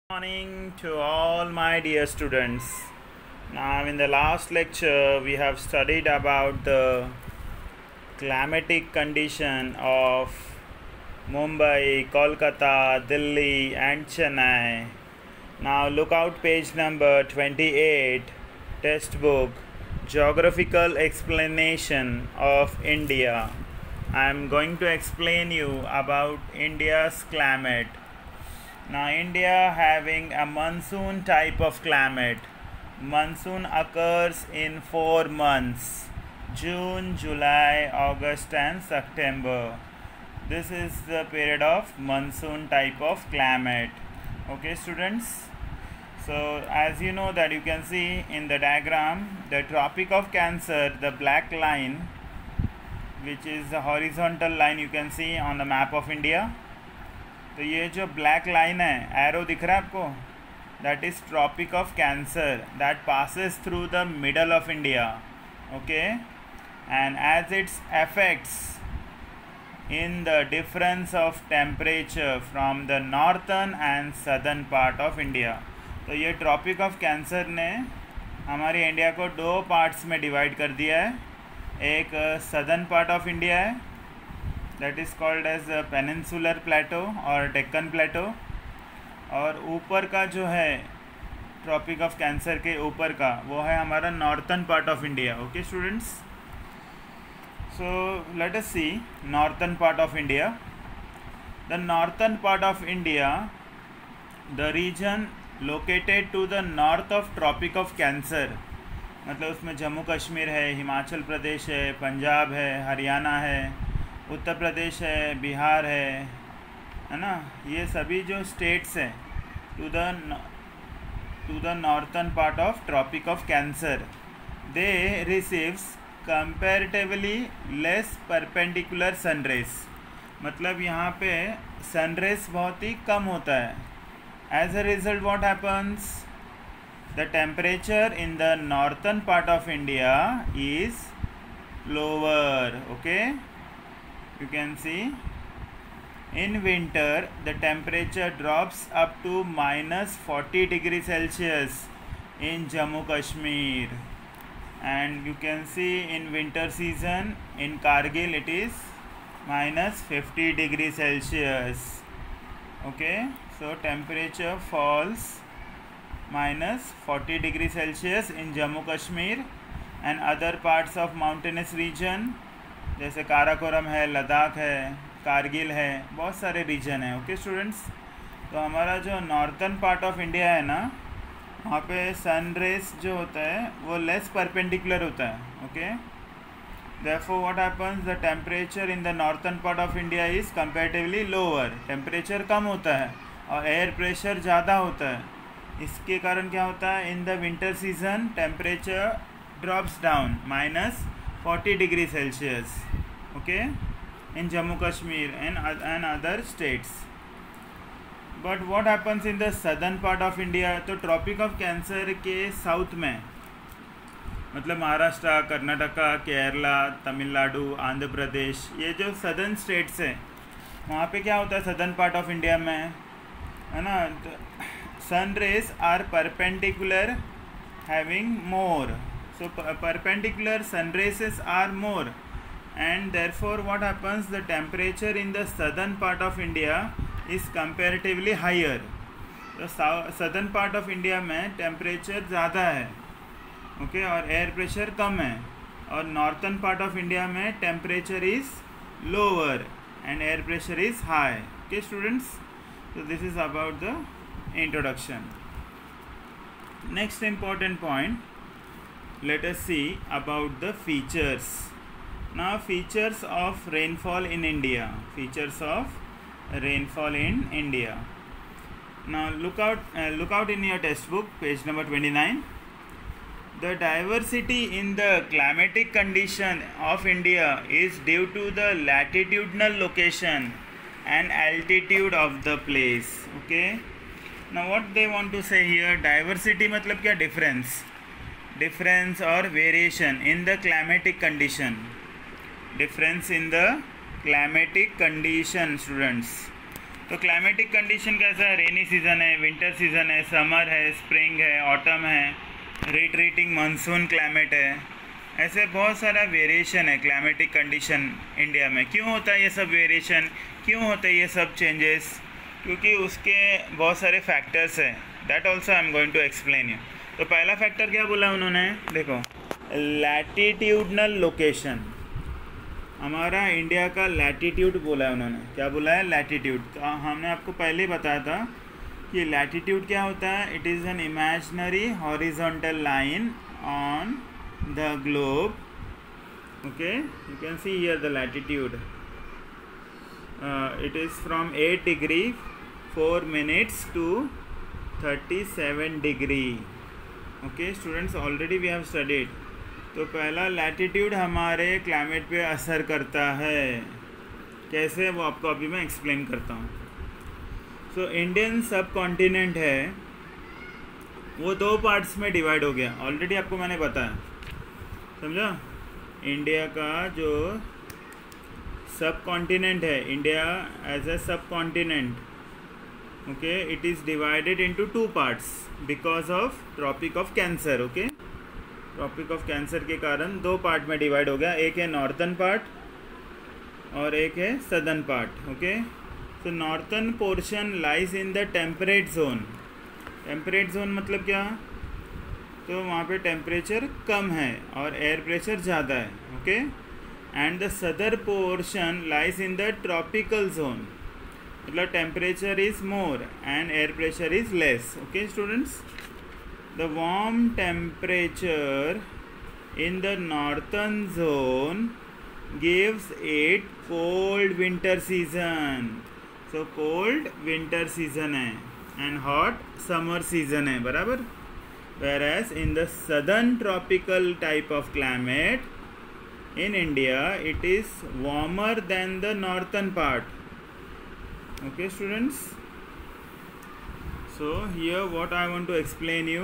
Morning to all my dear students. Now, in the last lecture, we have studied about the climatic condition of Mumbai, Kolkata, Delhi, and Chennai. Now, look out page number 28, textbook, Geographical Explanation of India. I am going to explain you about India's climate. Now, India having a monsoon type of climate. Monsoon occurs in 4 months: June, July, August, and September. This is the period of monsoon type of climate. Okay, students. So, as you know that you can see in the diagram, the Tropic of Cancer, the black line, which is the horizontal line you can see on the map of India. तो ये जो black line है, arrow दिख रहा है आपको, that is tropic of cancer that passes through the middle of India. Okay, and as its effects in the difference of temperature from the northern and southern part of India. तो ये tropic of cancer ने हमारी India को 2 parts में divide कर दिया है. एक सदर्न पार्ट ऑफ इंडिया है, that is called as peninsular plateau और डेक्कन प्लेटो, और ऊपर का जो है ट्रॉपिक ऑफ कैंसर के ऊपर का वो है हमारा northern part of India. Okay students, so let us see northern part of India. The northern part of India, the region located to the north of tropic of cancer, मतलब उसमें जम्मू कश्मीर है, हिमाचल प्रदेश है, पंजाब है, हरियाणा है, उत्तर प्रदेश है, बिहार है ना, ये सभी जो स्टेट्स हैं to the northern part of tropic of cancer, they receives comparatively less perpendicular sunrays. मतलब यहाँ पे सनरेज बहुत ही कम होता है. As a result what happens, the temperature in the northern part of India is lower. Okay, you can see in winter the temperature drops up to -40 degrees Celsius in Jammu Kashmir, and you can see in winter season in Kargil it is -50 degrees Celsius. Okay, so temperature falls -40 degrees Celsius in Jammu Kashmir and other parts of mountainous region जैसे काराकोरम है, लद्दाख है, कारगिल है, बहुत सारे reason हैं. Okay students, तो हमारा जो नॉर्थर्न पार्ट ऑफ इंडिया है ना, वहाँ पे सन रेज जो होता है वो लेस परपेंडिकुलर होता है. Okay, therefore what happens, the temperature in the northern part of India is comparatively lower. Temperature कम होता है और एयर प्रेशर ज़्यादा होता है. इसके कारण क्या होता है, in the winter season temperature drops down -40 degrees Celsius. Okay, in Jammu Kashmir and other states. But what happens in the southern part of India? तो ट्रॉपिक ऑफ कैंसर के साउथ में, मतलब महाराष्ट्र, कर्नाटका, केरला, तमिलनाडु, आंध्र प्रदेश, ये जो सदर्न स्टेट्स हैं, वहाँ पे क्या होता है सदर्न पार्ट ऑफ इंडिया में, है ना, sun rays are perpendicular having more. So perpendicular sun rays are more, and therefore what happens, the temperature in the southern part of India is comparatively higher. तो southern part of India में temperature ज़्यादा है, okay, और air pressure कम है, और northern part of India में temperature is lower and air pressure is high. Okay students, so this is about the introduction. Next important point, let us see about the features. Now, features of rainfall in India. Features of rainfall in India. Now look out in your textbook, page number 29. The diversity in the climatic condition of India is due to the latitudinal location and altitude of the place. Okay, now what they want to say here, diversity मतलब क्या, difference or variation in the climatic condition. Difference in the climatic condition, students. तो climatic condition कैसा है, rainy season है, winter season है, summer है, spring है, autumn है, रिट्रीटिंग मानसून क्लाइमेट है, ऐसे बहुत सारा वेरिएशन है क्लाइमेटिक कंडीशन इंडिया में। क्यों होता है ये सब वेरिएशन, क्यों होते हैं ये सब चेंजेस? क्योंकि उसके बहुत सारे फैक्टर्स हैं, that also I am going to explain you. तो पहला फैक्टर क्या बोला उन्होंने, देखो लैटिट्यूडनल लोकेशन, हमारा इंडिया का लैटिट्यूड बोला है उन्होंने। क्या बोला है, लैटिट्यूड। तो हमने आपको पहले ही बताया था कि लैटिट्यूड क्या होता है, it is an imaginary horizontal line on the globe. Okay, you can see here the latitude, it is from 8 degree 4 minutes to 37 degree. Okay students, already we have studied. तो पहला लैटिट्यूड हमारे climate पे असर करता है, कैसे वो आपको अभी मैं एक्सप्लेन करता हूँ। सो इंडियन सब कॉन्टिनेंट है वो 2 पार्ट्स में डिवाइड हो गया, ऑलरेडी आपको मैंने बताया, समझा। इंडिया का जो सब कॉन्टिनेंट है, India as a sub continent, okay, it is divided into 2 parts because of tropic of cancer. Okay, tropic of cancer के कारण 2 पार्ट में डिवाइड हो गया, एक है नॉर्थन पार्ट और एक है सदर्न पार्ट। ओके, तो northern portion lies in the temperate zone. Temperate zone मतलब क्या, तो वहाँ पे टेम्परेचर कम है और एयर प्रेशर ज़्यादा है। Okay, and the southern portion lies in the tropical zone, मतलब temperature is more and air pressure is less. Okay students, the warm temperature in the northern zone gives it cold winter season. So cold winter season है and hot summer season है, बराबर। Whereas in the southern tropical type of climate in India, it is warmer than the northern part. Okay students, so here what I want to explain you,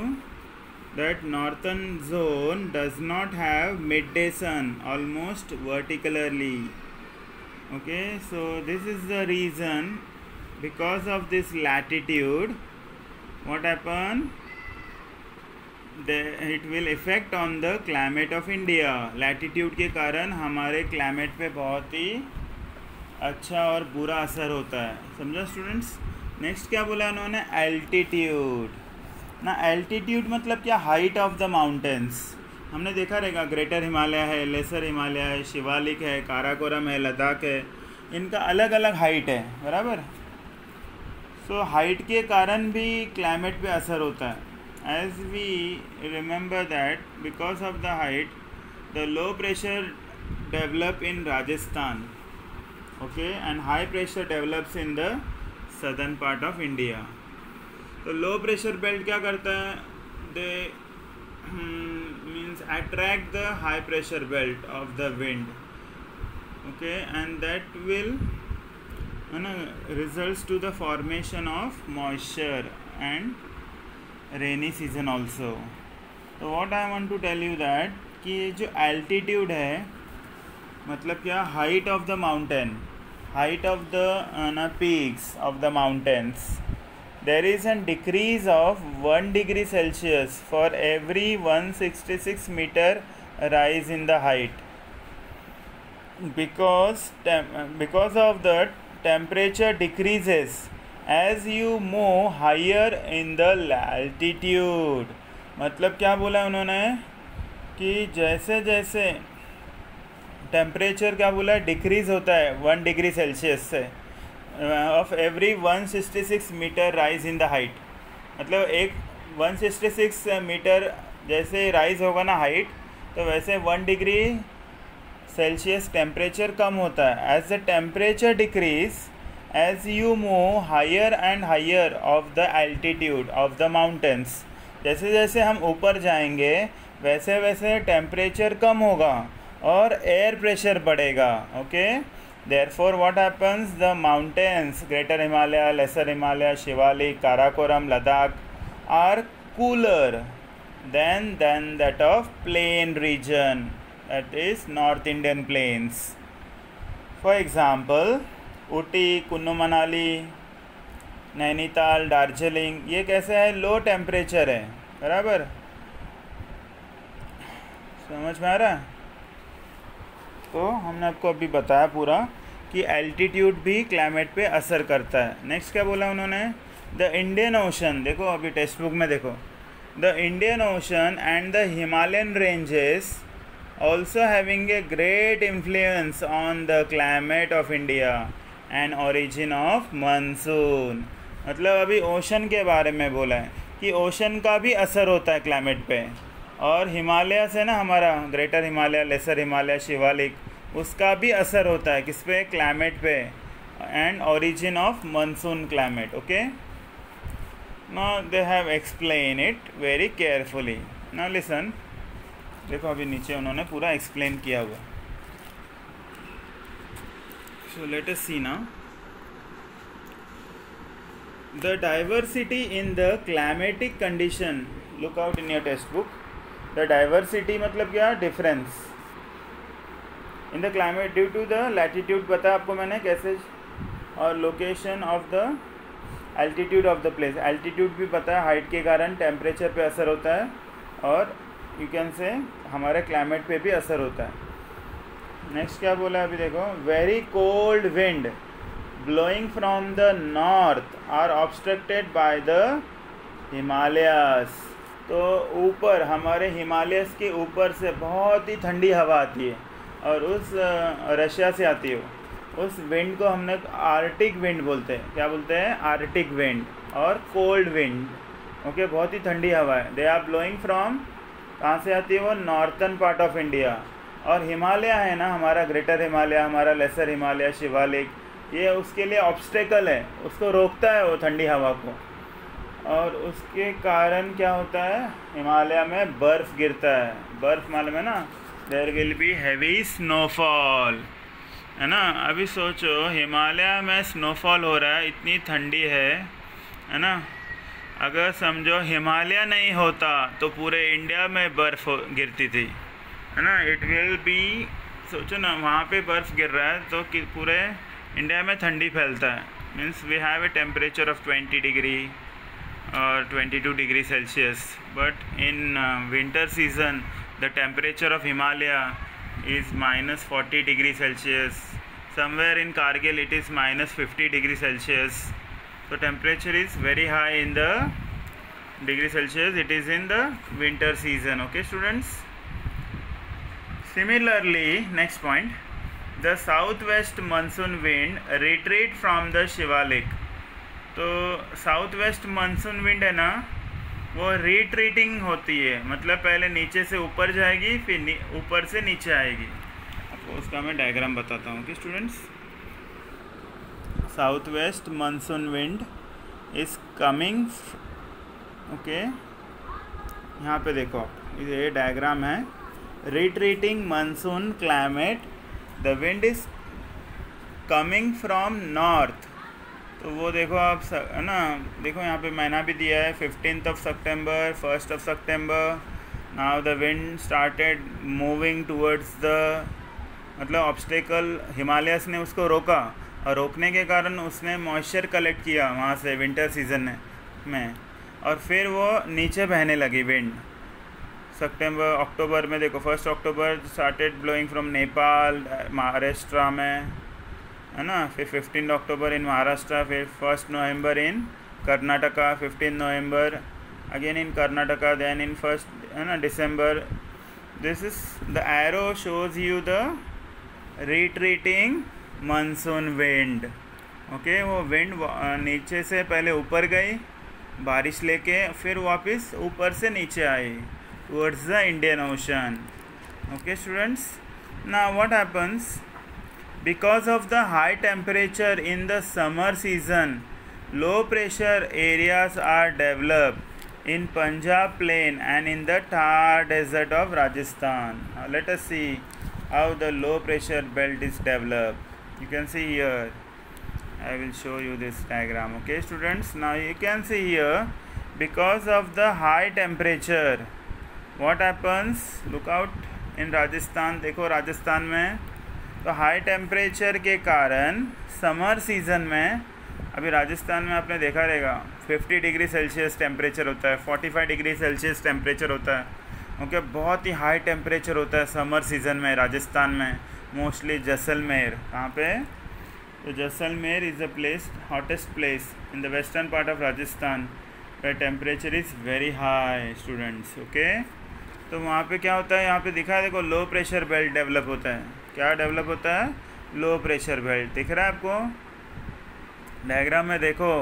that northern zone does not have midday sun almost vertically. Okay, so this is the reason, because of this latitude, what happen, it will affect on the climate of India. latitude के कारण हमारे climate पे बहुत ही अच्छा और बुरा असर होता है, समझा स्टूडेंट्स। नेक्स्ट क्या बोला उन्होंने, एल्टीट्यूड ना। एल्टीट्यूड मतलब क्या, हाइट ऑफ द माउंटेन्स। हमने देखा रहेगा ग्रेटर हिमालय है, लेसर हिमालय है, शिवालिक है, काराकोरम है, लद्दाख है, इनका अलग अलग हाइट है, बराबर। सो हाइट के कारण भी क्लाइमेट पे असर होता है। As we remember that because of the height the low pressure develop in Rajasthan, okay, and high pressure develops in the southern part of India. तो लो प्रेशर बेल्ट क्या करता है, they means attract the high pressure belt of the wind, okay, and that will results to the formation of moisture and rainy season also. तो what I want to tell you that कि जो altitude है मतलब क्या, height of the mountain, height of the peaks of the mountains, there is a decrease of 1 degree Celsius for every 166 meter rise in the height, because of the temperature decreases as you move higher in the altitude। मतलब क्या बोला उन्होंने कि जैसे जैसे temperature क्या बोला, decrease होता है 1 डिग्री सेल्सियस से of every 166 metre rise in the height. मतलब एक 166 मीटर जैसे राइज होगा ना हाइट, तो वैसे 1 डिग्री सेल्सियस टेम्परेचर कम होता है। As the temperature decrease as you move higher and higher of the altitude of the mountains, जैसे जैसे हम ऊपर जाएंगे वैसे वैसे टेम्परेचर कम होगा और एयर प्रेशर बढ़ेगा। Okay, therefore what happens, the mountains greater Himalaya, lesser Himalaya, Shivalik, Karakoram, Ladakh are cooler than that of plain region, that is north Indian plains. For example Ooty, Kullu Manali, Nainital, Darjeeling, ये कैसे है, लो टेम्परेचर है, बराबर, समझ में आ रहा है। तो हमने आपको अभी बताया पूरा कि एल्टीट्यूड भी क्लाइमेट पे असर करता है। नेक्स्ट क्या बोला उन्होंने, द इंडियन ओशन, देखो अभी टेक्स्ट बुक में देखो, the Indian ocean and the Himalayan ranges also having a great influence on the climate of India and origin of monsoon। मतलब अभी ओशन के बारे में बोला है कि ओशन का भी असर होता है क्लाइमेट पे, और हिमालय से ना हमारा ग्रेटर हिमालय, लेसर हिमालय, शिवालिक, उसका भी असर होता है किस पे, क्लाइमेट पे, and origin of monsoon climate। okay, now they have explained it very carefully। now listen, देखो अभी नीचे उन्होंने पूरा एक्सप्लेन किया हुआ। So let us see now, the diversity in the climatic condition, look out in your text book. द diversity मतलब क्या, difference in the climate due to the latitude, पता है आपको मैंने कैसे, और location of the altitude of the place, altitude भी पता है, हाइट के कारण टेम्परेचर पे असर होता है, और यू कैन से हमारे क्लाइमेट पे भी असर होता है। नेक्स्ट क्या बोला है अभी देखो, very cold wind blowing from the north are obstructed by the Himalayas. तो ऊपर हमारे हिमालयस के ऊपर से बहुत ही ठंडी हवा आती है, और उस रशिया से आती है, उस विंड को हमने आर्टिक विंड बोलते हैं। क्या बोलते हैं, आर्टिक विंड और कोल्ड विंड। ओके, बहुत ही ठंडी हवा है। दे आर ब्लोइंग फ्रॉम, कहाँ से आती है वो, नॉर्थन पार्ट ऑफ इंडिया। और हिमालय है ना हमारा, ग्रेटर हिमालय, हमारा लेसर हिमालय, शिवालिक, ये उसके लिए ऑब्स्टेकल है, उसको रोकता है वो ठंडी हवा को, और उसके कारण क्या होता है, हिमालय में बर्फ़ गिरता है। बर्फ़ मालूम है ना, there will be heavy snowfall, है ना। अभी सोचो हिमालय में स्नोफॉल हो रहा है, इतनी ठंडी है ना। अगर समझो हिमालय नहीं होता तो पूरे इंडिया में बर्फ़ गिरती थी, है ना। इट विल बी, सोचो ना, वहाँ पे बर्फ़ गिर रहा है तो कि पूरे इंडिया में ठंडी फैलता है। Means we have a temperature of 20 degree और 22 degree celsius, but in winter season the temperature of Himalaya is -40 degree Celsius. Somewhere in Kargil it is -50 degree Celsius. So temperature is very high in the degree Celsius. It is in the winter season. Okay, students. Similarly, next point, the southwest monsoon wind retreat from the Shivalik. तो south west monsoon wind है ना, वो retreating होती है, मतलब पहले नीचे से ऊपर जाएगी, फिर ऊपर से नीचे आएगी। आपको उसका मैं डायग्राम बताता हूँ कि students, south west monsoon wind is coming, okay, यहाँ पे देखो आप, ये डायग्राम है, retreating monsoon climate, the wind is coming from north. तो वो देखो आप है ना, देखो यहाँ पे महीना भी दिया है, 15th September, 1st September। Now the wind started moving towards the, मतलब ऑब्स्टेकल हिमालयस ने उसको रोका, और रोकने के कारण उसने मॉइस्चर कलेक्ट किया वहाँ से विंटर सीजन में, और फिर वो नीचे बहने लगी विंड। सितंबर अक्टूबर में देखो, 1 October started blowing from Nepal, Maharashtra में, है ना। फिर 15 अक्टूबर इन महाराष्ट्र, फिर 1 November in Karnataka, 15 November again in Karnataka, then in 1 है ना December. This is the arrow shows you the retreating monsoon wind. Okay, वो विंड नीचे से पहले ऊपर गई बारिश लेके, फिर वापस ऊपर से नीचे आई towards the Indian ocean. Okay students, now what happens, because of the high temperature in the summer season, low pressure areas are developed in Punjab plain and in the Thar desert of Rajasthan. Now let us see how the low pressure belt is developed. You can see here, I will show you this diagram. Okay students, now you can see here, because of the high temperature what happens, look out in Rajasthan, देखो राजस्थान में तो high temperature के कारण summer season में अभी राजस्थान में आपने देखा रहेगा 50 डिग्री सेल्सियस टेम्परेचर होता है, 45 डिग्री सेल्सियस टेम्परेचर होता है। ओके, बहुत ही हाई टेम्परेचर होता है समर सीज़न में राजस्थान में, मोस्टली जैसलमेर। कहाँ पे? तो Jaisalmer is the place, hottest place in the western part of Rajasthan, where temperature is very high students। Okay, तो वहाँ पे क्या होता है, यहाँ पे दिखा है देखो, लो प्रेशर बेल्ट डेवलप होता है। क्या डेवलप होता है? Low pressure belt. दिख रहा है आपको डायग्राम में? देखो,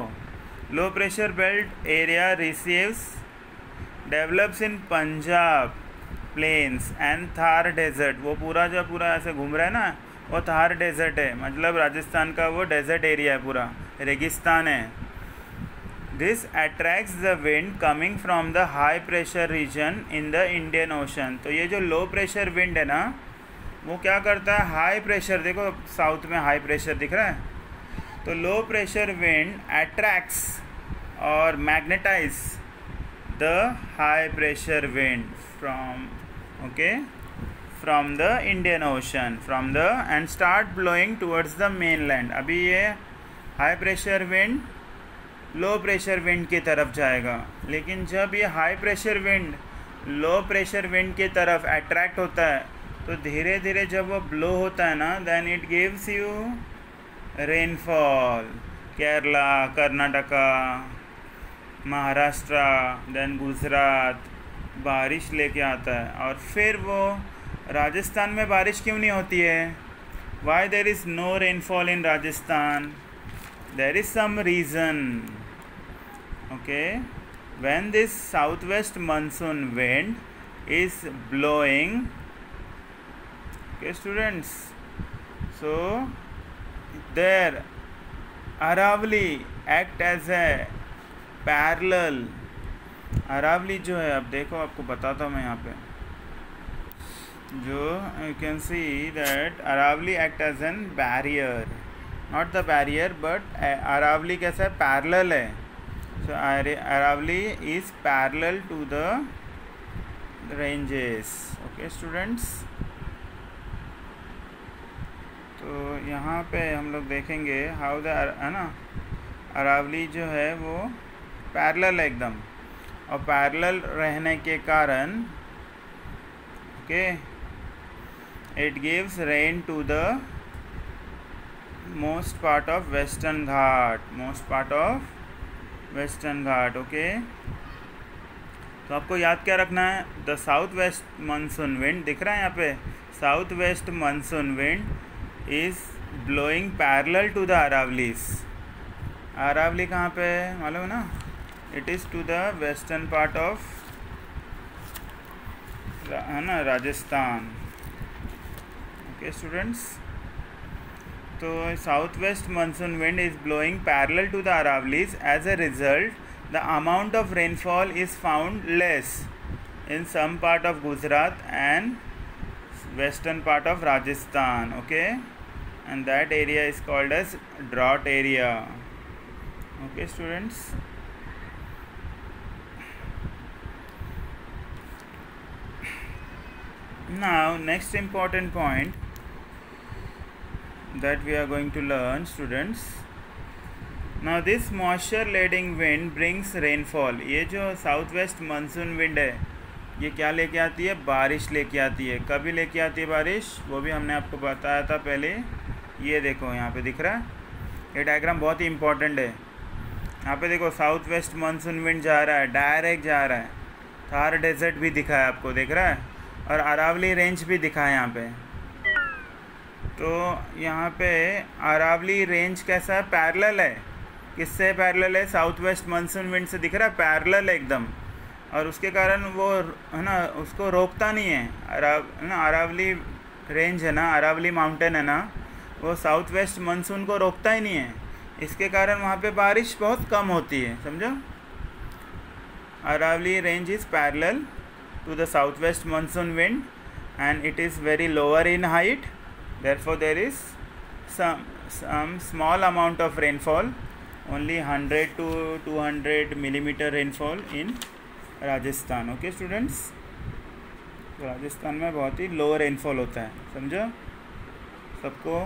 low pressure belt area receives develops in Punjab plains and Thar desert. वो पूरा जो पूरा ऐसे घूम रहा है ना, वो थार डेजर्ट है, मतलब राजस्थान का वो डेजर्ट एरिया है, पूरा रेगिस्तान है। This attracts the wind coming from the high pressure region in the Indian Ocean। तो ये जो लो प्रेशर विंड है ना, वो क्या करता है? हाई प्रेशर, देखो साउथ में हाई प्रेशर दिख रहा है, तो लो प्रेशर विंड अट्रैक्ट्स और magnetize the high pressure wind from, okay, from the Indian ocean, from the end start blowing towards the mainland. अभी ये high pressure wind low pressure wind की तरफ जाएगा, लेकिन जब ये high pressure wind low pressure wind की तरफ अट्रैक्ट होता है, तो धीरे धीरे जब वो ब्लो होता है ना, then it gives you rainfall. Kerala, Karnataka, Maharashtra, then Gujarat बारिश लेके आता है। और फिर वो राजस्थान में बारिश क्यों नहीं होती है? Why there is no rainfall in Rajasthan? There is some reason। Okay, when this southwest monsoon wind is blowing, okay students, so there Aravali act as a parallel। Aravalli जो है, अब देखो आपको बताता हूँ मैं यहाँ पे, जो you can see that Aravali act as an barrier, not the barrier, but Aravalli कैसा है? पैरेलल है। So Aravalli is parallel to the ranges. Okay students, तो यहाँ पे हम लोग देखेंगे हाउ द, है ना, अरावली जो है वो पैरेलल है एकदम, और पैरेलल रहने के कारण, okay, it gives rain to the most part of western Ghat, most part of western Ghat. Okay, तो आपको याद क्या रखना है? The south west monsoon wind, दिख रहा है यहाँ पे, south west monsoon wind is blowing parallel to the Aravallis. Aravalli कहाँ पे मालूम है ना? It is to the western part of, है ना, राजस्थान। ओके स्टूडेंट्स, तो south west monsoon wind is blowing parallel to the Aravallis. As a result the amount of rainfall is found less in some part of Gujarat and western part of Rajasthan. Okay, and that area is called as drought area. Okay students, now next important point that we are going to learn students, now this moisture laden wind brings rainfall। ये जो south west monsoon wind है, ये क्या लेके आती है? बारिश लेके आती है। कभी लेके आती है बारिश? वो भी हमने आपको बताया था पहले। ये देखो यहाँ पे दिख रहा है, ये डायग्राम बहुत ही इम्पोर्टेंट है। यहाँ पे देखो साउथ वेस्ट मानसून विंड जा रहा है, डायरेक्ट जा रहा है, थार डेजर्ट भी दिखा है आपको, दिख रहा है, और अरावली रेंज भी दिखा है यहाँ पे। तो यहाँ पे अरावली रेंज कैसा है? पैरेलल है। किससे पैरेलल है? साउथ वेस्ट मानसून विंड से, दिख रहा है, पैरेलल है एकदम, और उसके कारण वो, है ना, उसको रोकता नहीं है। ना अरावली रेंज है ना, अरावली माउंटेन है ना, वो साउथ वेस्ट मानसून को रोकता ही नहीं है। इसके कारण वहाँ पे बारिश बहुत कम होती है, समझो। Aravalli range is parallel to the southwest monsoon wind and it is very lower in height, therefore there is some small amount of rainfall, only 100 to 200 millimeter rainfall in Rajasthan। okay students, तो राजस्थान में बहुत ही लो rainfall होता है, समझो सबको।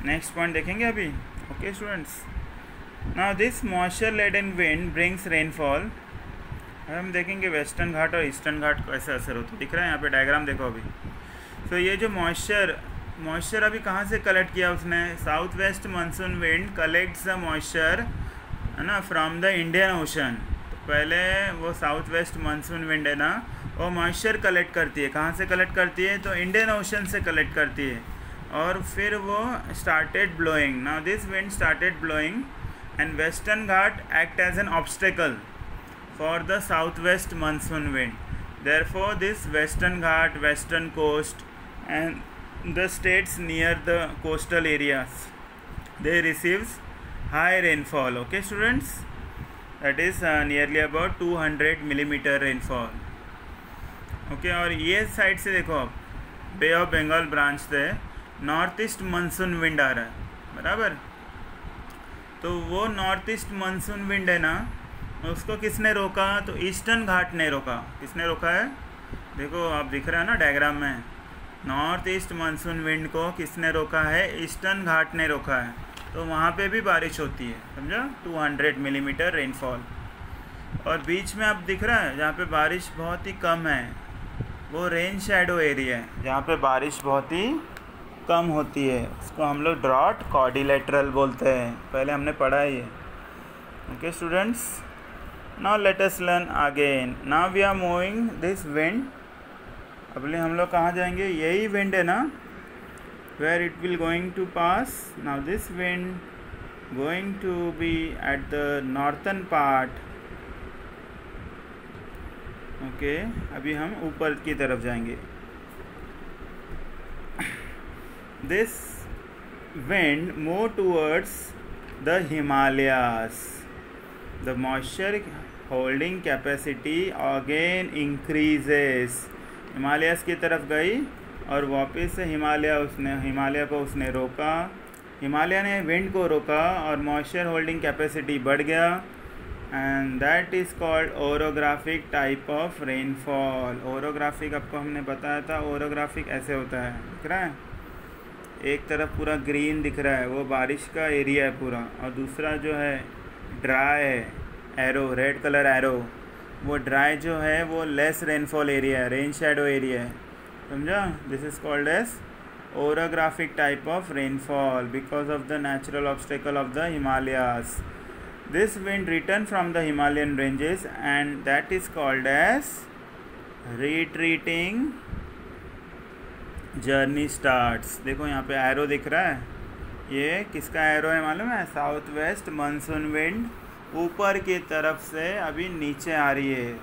Next point देखेंगे अभी। Okay students, now this moisture laden wind brings rainfall. हम देखेंगे वेस्टर्न घाट और ईस्टर्न घाट को कैसे असर होता है। दिख रहा है यहाँ पे डायग्राम देखो अभी। तो ये जो मॉइस्चर अभी कहाँ से कलेक्ट किया उसने, south west monsoon wind collects the moisture, है ना, फ्रॉम द इंडियन ओशन। तो पहले वो साउथ वेस्ट मानसून विंड है ना, वो मॉइस्चर कलेक्ट करती है। कहाँ से कलेक्ट करती है, तो इंडियन ओशन से कलेक्ट करती है। और फिर वो started blowing. Now this wind started blowing and western Ghat act as an obstacle for the southwest monsoon wind. Therefore, this western Ghat, western coast and the states near the coastal areas, they receives high rainfall. Okay students, that is nearly about 200 millimeter rainfall. Okay, और ये side से देखो आप, बे of Bengal branch से north east monsoon wind आ रहा है, बराबर। तो वो नॉर्थ ईस्ट मानसून विंड है ना, उसको किसने रोका, तो ईस्टर्न घाट ने रोका। किसने रोका है, देखो आप दिख रहा है ना डायग्राम में, नॉर्थ ईस्ट मानसून विंड को किसने रोका है, ईस्टर्न घाट ने रोका है। तो वहाँ पे भी बारिश होती है, समझो, 200 मिलीमीटर रेनफॉल। और बीच में आप दिख रहा है जहाँ पे बारिश बहुत ही कम है, वो रेन शैडो एरिया है, जहाँ पे बारिश बहुत ही कम होती है। उसको हम लोग ड्रॉट क्वाड्रिलेटरल बोलते हैं, पहले हमने पढ़ा है ये। Okay students, now let us learn again. Now we are moving this wind. अगले हम लोग कहाँ जाएंगे, यही wind है ना, where it will going to pass. Now this wind going to be at the northern part. Okay, अभी हम ऊपर की तरफ जाएंगे। This wind move towards the Himalayas. The moisture holding capacity again increases. Himalayas की तरफ गई और वापस से हिमालय को उसने रोका। हिमालय ने विंड को रोका और मॉइस्चर होल्डिंग कैपेसिटी बढ़ गया, and that is called orographic type of rainfall. Orographic आपको हमने बताया था, ओरोग्राफिक ऐसे होता है, दिख रहा है, एक तरफ पूरा ग्रीन दिख रहा है, वो बारिश का एरिया है पूरा, और दूसरा जो है ड्राई है, एरो, रेड कलर एरो, वो ड्राई जो है वो लेस रेनफॉल एरिया है, रेन शैडो एरिया है, समझा। This is called as orographic type of rainfall because of the natural obstacle of the Himalayas. This wind return from the Himalayan ranges and that is called as retreating journey starts. देखो यहाँ पे arrow दिख रहा है, ये किसका एरो है मालूम है, साउथ वेस्ट मानसून विंड ऊपर की तरफ से अभी नीचे आ रही है,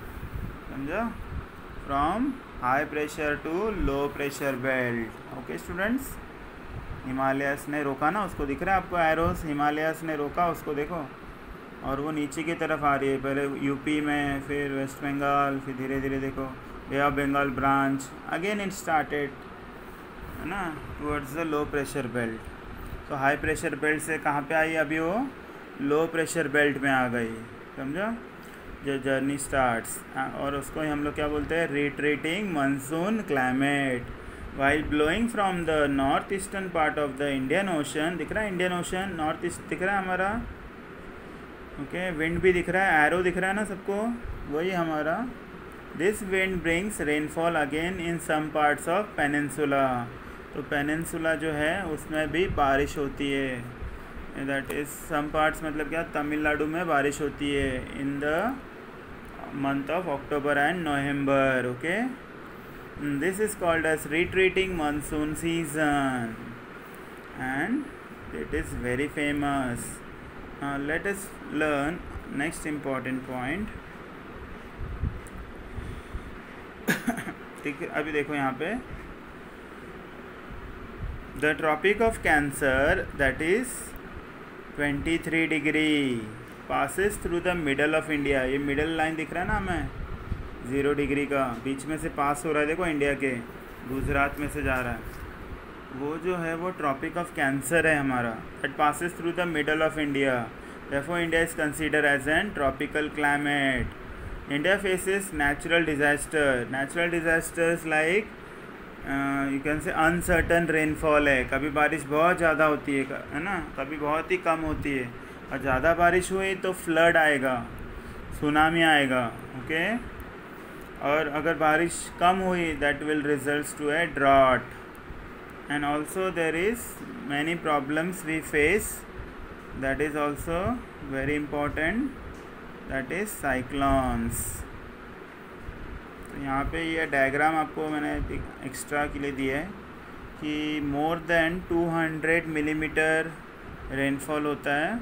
समझो, from high pressure to low pressure belt. Okay students, Himalayas ने रोका ना, उसको दिख रहा है आपको एरोस, हिमालयस ने रोका उसको, देखो, और वो नीचे की तरफ आ रही है, पहले यूपी में, फिर वेस्ट बंगाल, फिर धीरे धीरे देखो bay of Bengal branch, again it started, है ना, towards the low pressure belt. तो हाई प्रेशर बेल्ट से कहाँ पे आई, अभी वो लो प्रेशर बेल्ट में आ गई, समझो, जो जर्नी स्टार्ट्स। और उसको हम लोग क्या बोलते हैं, retreating monsoon climate while blowing from the north eastern part of the Indian ocean. दिख रहा है इंडियन ओशन, नॉर्थ ईस्ट दिख रहा है हमारा, ओके, विंड भी दिख रहा है, एरो दिख रहा है ना सबको, वही हमारा। This wind brings rainfall again in some parts of peninsula. तो पेनिनसुला जो है उसमें भी बारिश होती है, दैट इज़ सम पार्ट्स, मतलब क्या, तमिलनाडु में बारिश होती है in the month of October and November. Okay, this is called as retreating monsoon season and it is very famous. Let us learn next important point. ठीक है, अभी देखो यहाँ पे, the tropic of cancer that is 23 degree passes through the middle of India. ये middle line दिख रहा है ना हमें, 0 डिग्री का, बीच में से पास हो रहा है, देखो इंडिया के, गुजरात में से जा रहा है, वो जो है वो ट्रॉपिक ऑफ कैंसर है हमारा, that passes through the middle of India. Therefore India is considered as an tropical climate. India faces natural disasters like you can say uncertain rainfall है, कभी बारिश बहुत ज़्यादा होती है ना, कभी बहुत ही कम होती है, और ज़्यादा बारिश हुई तो फ्लड आएगा, सुनामी आएगा, ओके। और अगर बारिश कम हुई that will results to a drought. And also there is many problems we face, that is also very important, that is cyclones. तो यहाँ पे ये डायग्राम आपको मैंने एक्स्ट्रा के लिए दिया है कि मोर देन 200 मिलीमीटर रेनफॉल होता है,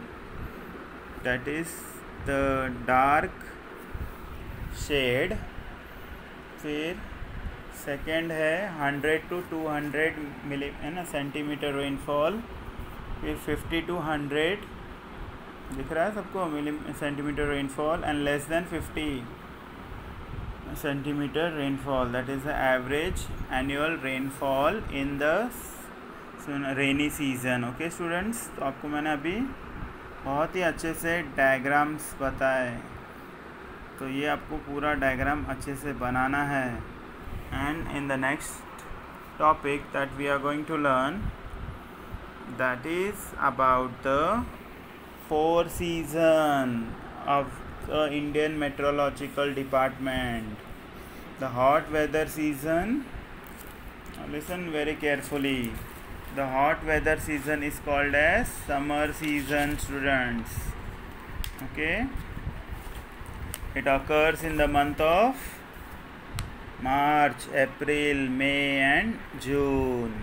that is the dark shade. फिर सेकेंड है 100 to 200 मिली है ना सेंटीमीटर रेनफॉल. फिर 50 to 100 दिख रहा है सबको मिली centimetre rainfall, and less than 50 centimetre rainfall, that is the average annual rainfall in the rainy season. Okay students, तो आपको मैंने अभी बहुत ही अच्छे से डायग्राम्स बताए, तो ये आपको पूरा डायग्राम अच्छे से बनाना है. And in the next topic that we are going to learn, that is about the 4 season of the Indian Meteorological Department. The hot weather season, listen very carefully, the hot weather season is called as summer season, students. Okay, it occurs in the month of March, April, May and June.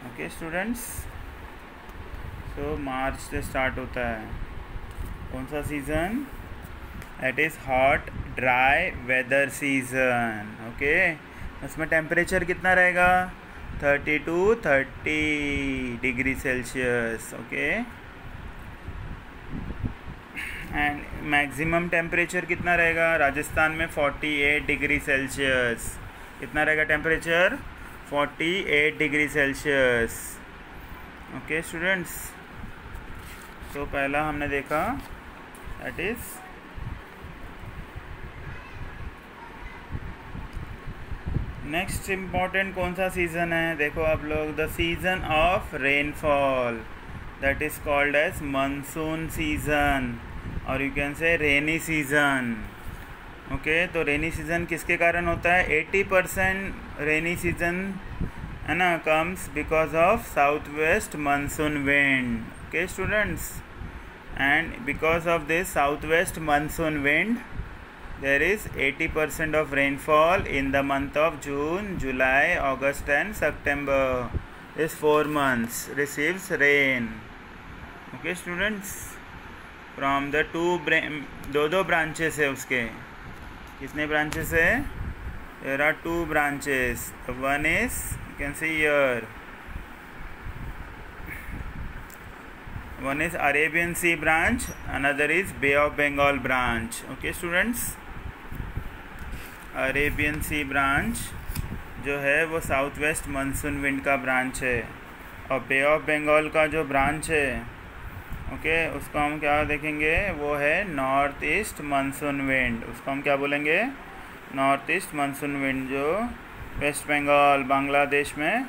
Okay students, so मार्च से start होता है कौन सा season? That is hot dry weather season. Okay, उसमें temperature कितना रहेगा? 30 to 30 degree Celsius. Okay, and maximum temperature कितना रहेगा? राजस्थान में 48 डिग्री सेल्सियस. कितना रहेगा temperature? 48 degree Celsius. Okay students, तो पहला हमने देखा दैट इज़ नेक्स्ट इम्पॉर्टेंट कौन सा सीज़न है? देखो आप लोग, the season of rainfall, that is called as monsoon season, और you can say rainy season. Okay, तो रेनी सीज़न किसके कारण होता है? 80% रेनी सीज़न है ना comes because of south west monsoon wind. Okay students, and because of this south west monsoon wind there is 80% of rainfall in the month of June, July, August and September. This 4 months receives rain. Okay students, from the दो branches है उसके. कितने branches है? There are 2 branches. The one is, you can see here, one is Arabian Sea branch, another is Bay of Bengal branch. Okay students, Arabian sea branch जो है वो south west monsoon wind का branch है, और बे of Bengal का जो branch है okay उसको हम क्या देखेंगे? वो है नॉर्थ ईस्ट मानसून विंड. उसको हम क्या बोलेंगे? नॉर्थ ईस्ट मानसून विंड, जो वेस्ट बंगाल, बांग्लादेश में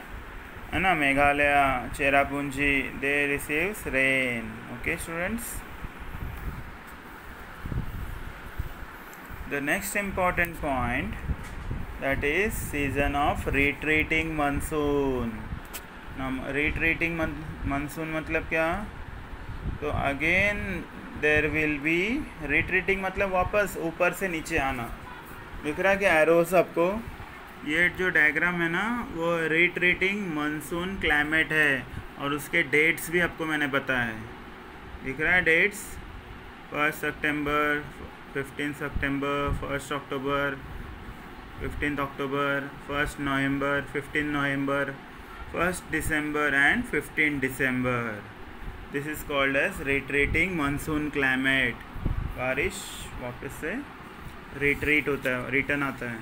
है ना, Meghalaya, Cherrapunji, they receives rain. Okay students, the next important point, that is season of retreating monsoon. Now retreating monsoon मतलब क्या? तो again there will be retreating मतलब वापस ऊपर से नीचे आना. दिख रहा है क्या एरोस आपको? ये जो डायग्राम है ना वो retreating monsoon climate है, और उसके डेट्स भी आपको मैंने बताया है. दिख रहा है dates? 1 September, 15 September, 1 October, 15 October, 1 November, 15 November, 1 December and 15 December. This is called as retreating monsoon climate. बारिश वापस से रिट्रीट होता है, रिटर्न आता है,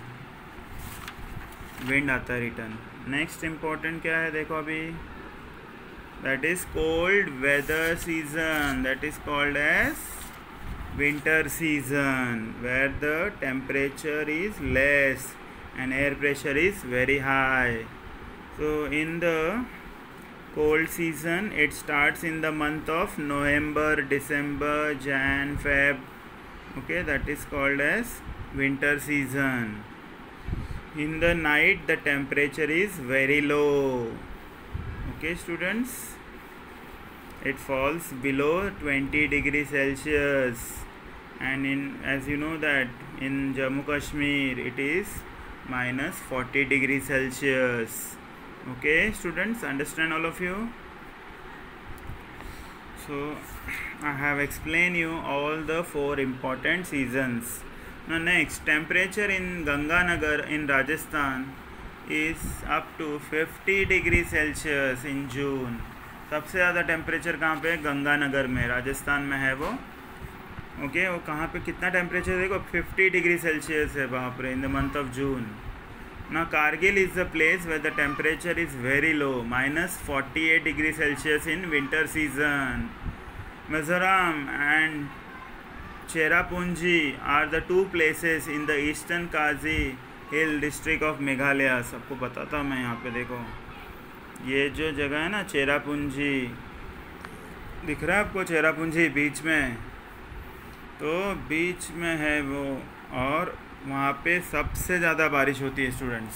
विंड आता है रिटर्न. नेक्स्ट इम्पोर्टेंट क्या है देखो अभी? That is cold weather season, that is called as winter season, where the temperature is less and air pressure is very high. So in the cold season. It starts in the month of November, December, Jan, Feb. Okay, that is called as winter season. In the night the temperature is very low. Okay students, it falls below 20 degrees Celsius, and as you know that in Jammu Kashmir it is minus 40 degrees Celsius. Okay students, understand all of you? So I have explained you all the 4 important seasons. Now next, temperature in Ganganagar in Rajasthan is up to 50 degrees Celsius in June. सबसे ज़्यादा temperature कहाँ पे है? गंगानगर में, राजस्थान में है वो. Okay, वो कहाँ पे कितना टेम्परेचर देखो, 50 डिग्री सेल्सियस है वहाँ पर in the month of June. ना Kargil is the place where the temperature is very low, minus 48 degree Celsius in winter season. Mizoram and Cherrapunji are the 2 places in the eastern Khasi hill district of Meghalaya. सबको बताता मैं यहाँ पे देखो, ये जो जगह है ना चेरापूंजी, दिख रहा है आपको चेरापूंजी बीच में? तो बीच में है वो, और वहाँ पे सबसे ज़्यादा बारिश होती है स्टूडेंट्स,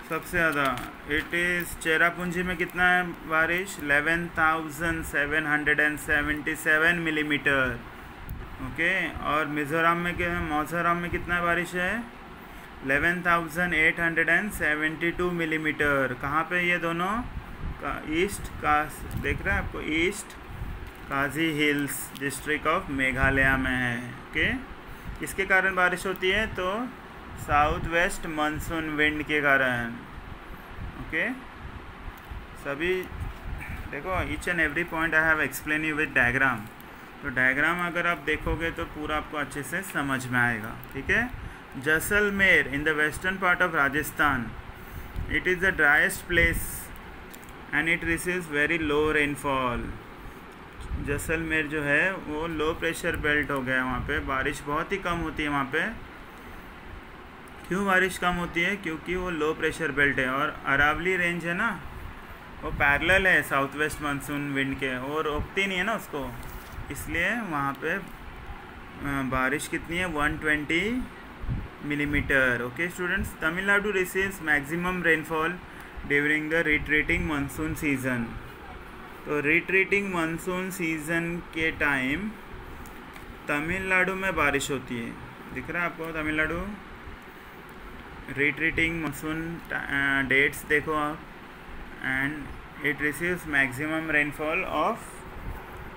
सबसे ज़्यादा. इट इज़ चेरापूंजी में कितना है बारिश? 11,777 मिलीमीटर. ओके, और मिज़ोरम में क्या है? मिज़ोरम में कितना बारिश है? 11,872 मिलीमीटर. कहाँ पे ये दोनों? ईस्ट का, देख रहे हैं आपको, east Khasi hills district of Meghalaya में है. ओके, किसके कारण बारिश होती है? तो साउथ वेस्ट मानसून विंड के कारण. ओके, सभी देखो, each and every point I have explain you with diagram. तो डायग्राम अगर आप देखोगे तो पूरा आपको अच्छे से समझ में आएगा. ठीक है. Jaisalmer in the western part of Rajasthan, it is the driest place and it receives very low rainfall. Jaisalmer जो है वो लो प्रेशर बेल्ट हो गया है, वहाँ पे बारिश बहुत ही कम होती है वहाँ पे. क्यों बारिश कम होती है? क्योंकि वो लो प्रेशर बेल्ट है, और अरावली रेंज है ना, वो पैरेलल है साउथ वेस्ट मानसून विंड के, और रोकती नहीं है ना उसको, इसलिए वहाँ पे बारिश कितनी है? 120 millimetre. Okay students, Tamil Nadu receives maximum rainfall during the retreating monsoon season. तो रिट्रीटिंग मानसून सीज़न के टाइम तमिलनाडु में बारिश होती है. दिख रहा है आपको तमिलनाडु? रिट्रीटिंग मानसून डेट्स देखो आप, and it receives maximum rainfall of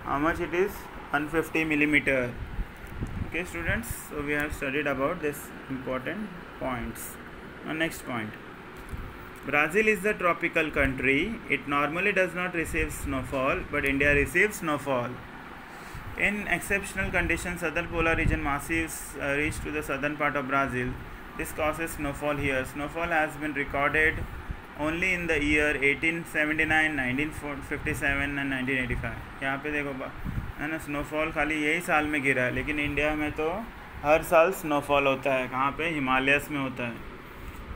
how much it is? 150 millimeter. Okay students, so we have studied about this important points. Now next point, Brazil is the tropical country. It normally does not receive snowfall, but India receives snowfall. In exceptional conditions, southern polar region massives reach to the southern part of Brazil. This causes snowfall here. Snowfall has been recorded only in the year 1879, 1957 and 1985. यहाँ पे देखो है ना, snowfall खाली यही साल में गिरा है, लेकिन इंडिया में तो हर साल स्नोफॉल होता है. कहाँ पे? हिमालयस में होता है.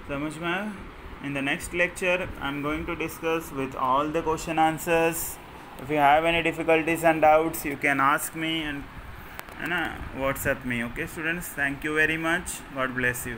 समझ में आया? In the next lecture I am going to discuss with all the question answers. If you have any difficulties and doubts you can ask me, and है ना, WhatsApp me. Okay students, thank you very much. God bless you.